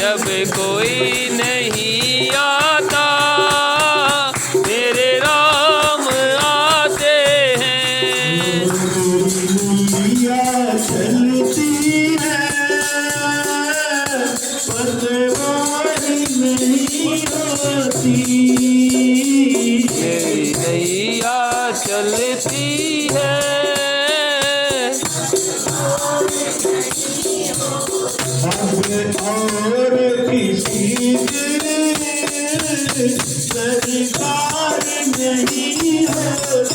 जब कोई नहीं आता मेरे राम आते हैं। चलती है पतवारी नहीं होती, मेरी नैया चलती है। और किसी सरकार नहीं होती,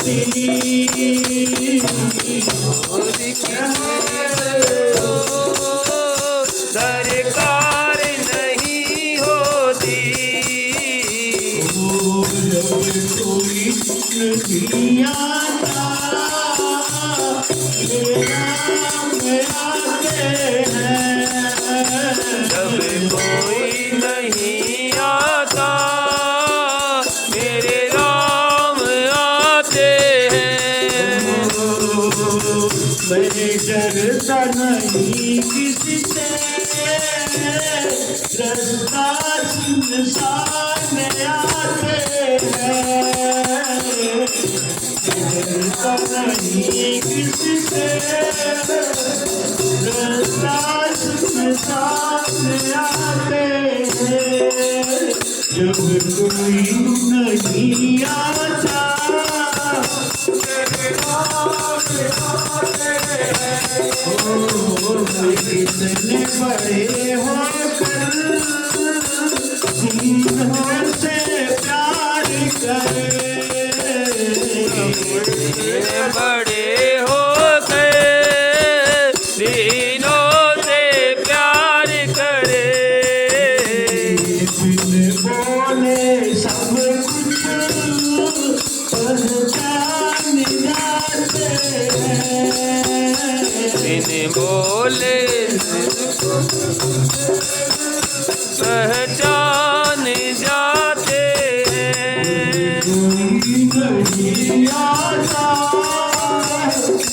सरकार नहीं होती। कोई नहीं आता जब कोई नहीं आता मेरे राम आते हैं। मैं डरता नहीं किसी से, रास्ता सुनसान आते हैं। डरता नहीं किसी से, रास्ता सुनसान आते हैं। जब कोई नहीं आता इतने बड़े होकर सीनों से प्यार करे, बड़े हो गए दिनों से प्यार करे। बिन बोले सब कुछ पहचान जाते हैं, बिन बोले पहचान जाते हैं। नहीं आता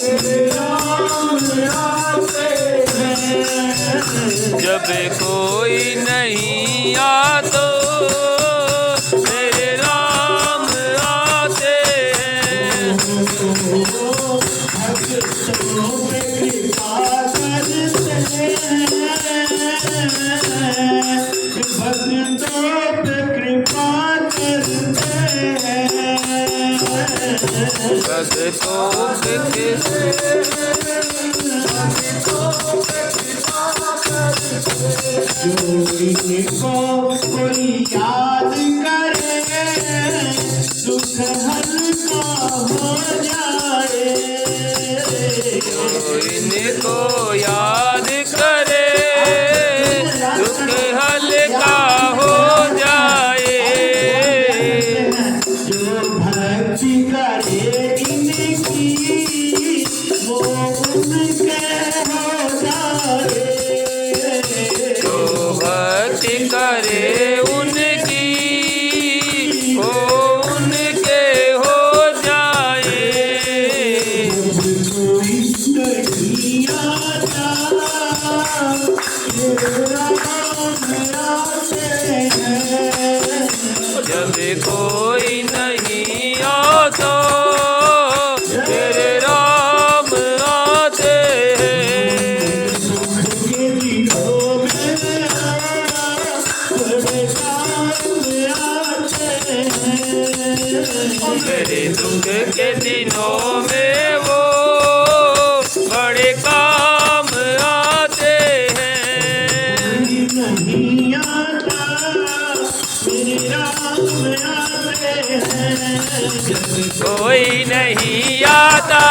मेरे राम आते हैं। जब कोई नहीं आता मेरे राम आते हैं। भक्तों पे कृपा करते हैं, भक्तों पे कृपा करते हैं, भक्तों पे जो इनको कोई याद करे दुख हल्का हो जाए, इनको याद करे दुख हल्का हो जाए। जो भक्ति करे इनकी वो उनके हो जाए, जो भक्ति करे उनकी हो उनके हो जाए। कोई नहीं आता जब कोई नहीं आता तेरे राम आते हैं। मेरे दुख के दिनों में वो बड़े काम आते हैं। नहीं आता मेरे राम आते हैं। कोई नहीं आता